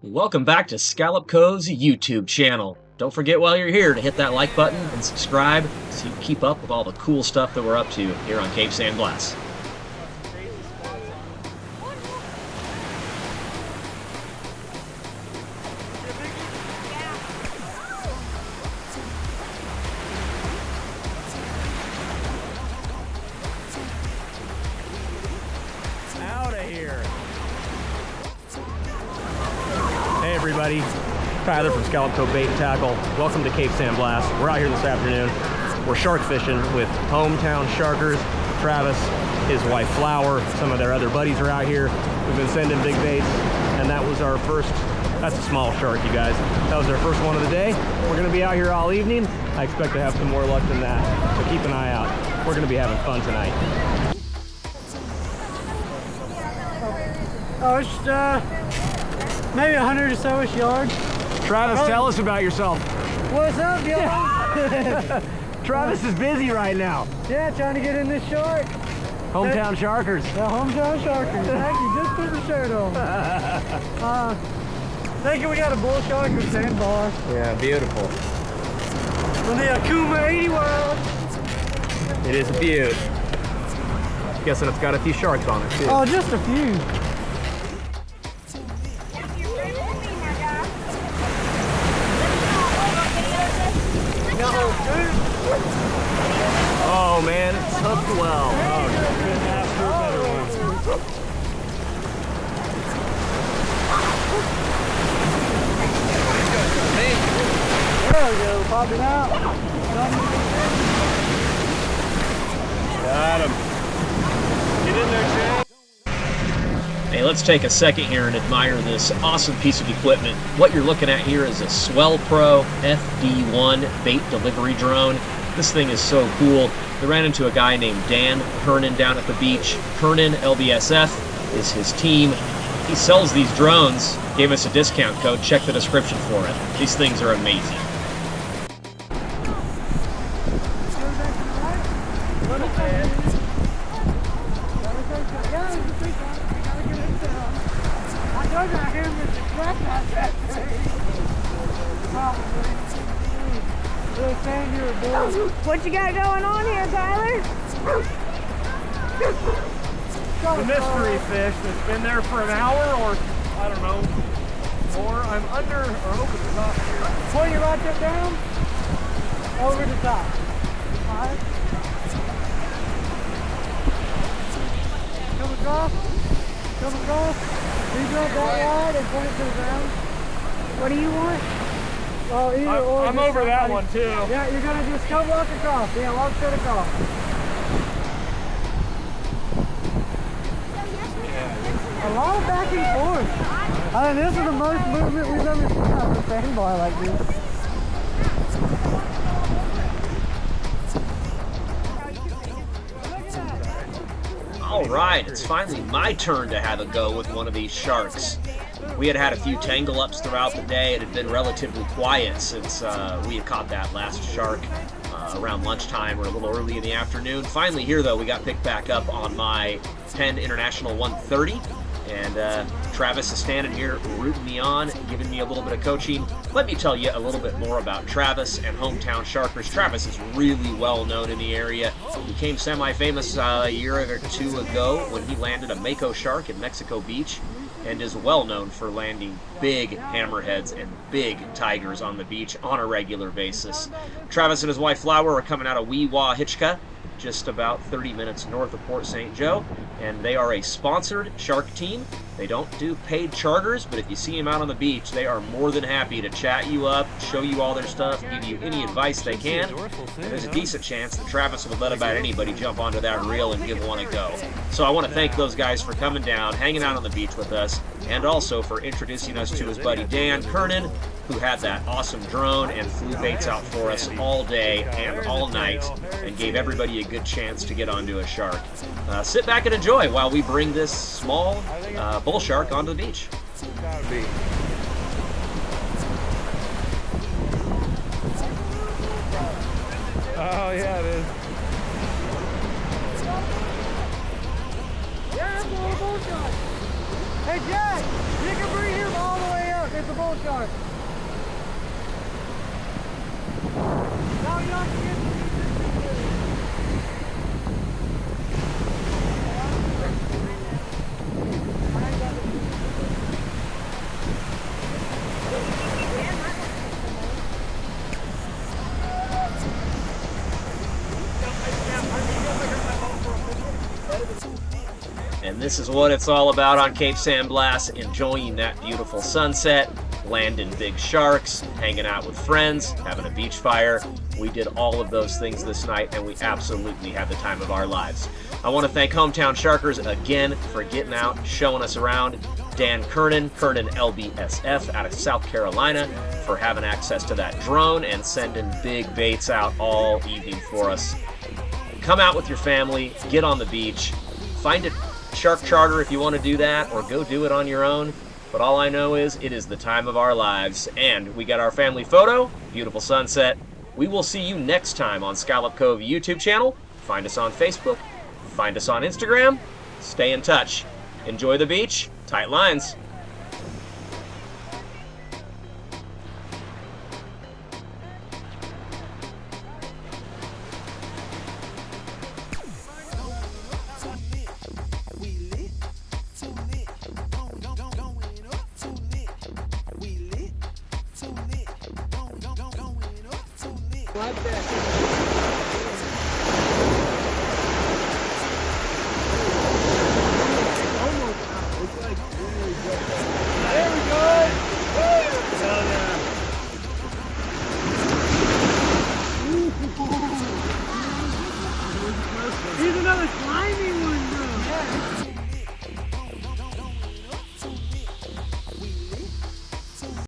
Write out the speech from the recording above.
Welcome back to Scallop Co's YouTube channel. Don't forget while you're here to hit that like button and subscribe so you keep up with all the cool stuff that we're up to here on Cape San Blas. Out of here. Hey everybody, Tyler from SwellPro Bait and Tackle. Welcome to Cape San Blas. We're out here this afternoon. We're shark fishing with hometown sharkers. Travis, his wife Flower, some of their other buddies are out here. We've been sending big baits, and that was our first, that's a small shark, you guys. That was our first one of the day. We're gonna be out here all evening. I expect to have some more luck than that, so keep an eye out. We're gonna be having fun tonight. Oh, it's maybe 100 or so-ish yards. Travis, tell us about yourself. What's up, y'all? Travis is busy right now. Yeah, trying to get in this shark. Hometown sharkers. The hometown sharkers. Thank you. Just put the shirt on. Thank you. We got a bull shark with sandbar. Yeah, beautiful. On the Akuma 80 world. It is a beaut. Guessing it's got a few sharks on it too. Oh, just a few. Oh man, it's hooked well. Oh, couldn't ask for a better one. There we go, popping out. Got him. Get in there, Jay. Hey, let's take a second here and admire this awesome piece of equipment. What you're looking at here is a SwellPro FD1 bait delivery drone. This thing is so cool. We ran into a guy named Dan Kernan down at the beach. Kernan LBSF is his team. He sells these drones. Gave us a discount code. Check the description for it. These things are amazing. What you got going on here, Tyler? The mystery fish that's been there for an hour or, I don't know, more. I'm under or over the top here. Point your rod tip down, over the top. Alright. Come across. Come across. You drop that rod and point it to the ground. What do you want? Oh, either or. I'm over that one too. Yeah, you're gonna just come walk across. Yeah, walk straight across. A lot of back and forth. I mean, this is the most movement we've ever seen on a sandbar like this. All right, it's finally my turn to have a go with one of these sharks. We had had a few tangle ups throughout the day. It had been relatively quiet since we had caught that last shark around lunchtime or a little early in the afternoon. Finally here though, we got picked back up on my Penn International 130, and Travis is standing here rooting me on, giving me a little bit of coaching. Let me tell you a little bit more about Travis and hometown sharkers. Travis is really well known in the area. He became semi-famous a year or two ago when he landed a mako shark in Mexico Beach, and is well known for landing big hammerheads and big tigers on the beach on a regular basis. Travis and his wife Flower are coming out of Weehawken, just about 30 minutes north of Port St. Joe, and they are a sponsored shark team. They don't do paid charters, but if you see them out on the beach, they are more than happy to chat you up, show you all their stuff, give you any advice they can. And there's a decent chance that Travis would let about anybody jump onto that reel and give one a go. So I want to thank those guys for coming down, hanging out on the beach with us, and also for introducing us to his buddy Dan Kernan, who had that awesome drone and flew baits out for us all day and all night, and gave everybody a good chance to get onto a shark. Sit back and enjoy while we bring this small bull shark onto the beach. Gotta be. Oh yeah, it is. Yeah, that's a little bull shark. Hey, Jack, you can bring him all the way up. And this is what it's all about on Cape San Blas, enjoying that beautiful sunset, landing big sharks, hanging out with friends, having a beach fire. We did all of those things this night, and we absolutely had the time of our lives. I want to thank Hometown Sharkers again for getting out, showing us around. Dan Kernan LBSF out of South Carolina, for having access to that drone and sending big baits out all evening for us. Come out with your family, get on the beach, find a shark charter if you want to do that, or go do it on your own. But all I know is it is the time of our lives, and we got our family photo, beautiful sunset. We will see you next time on Scallop Cove YouTube channel. Find us on Facebook, find us on Instagram. Stay in touch. Enjoy the beach. Tight lines. Like that.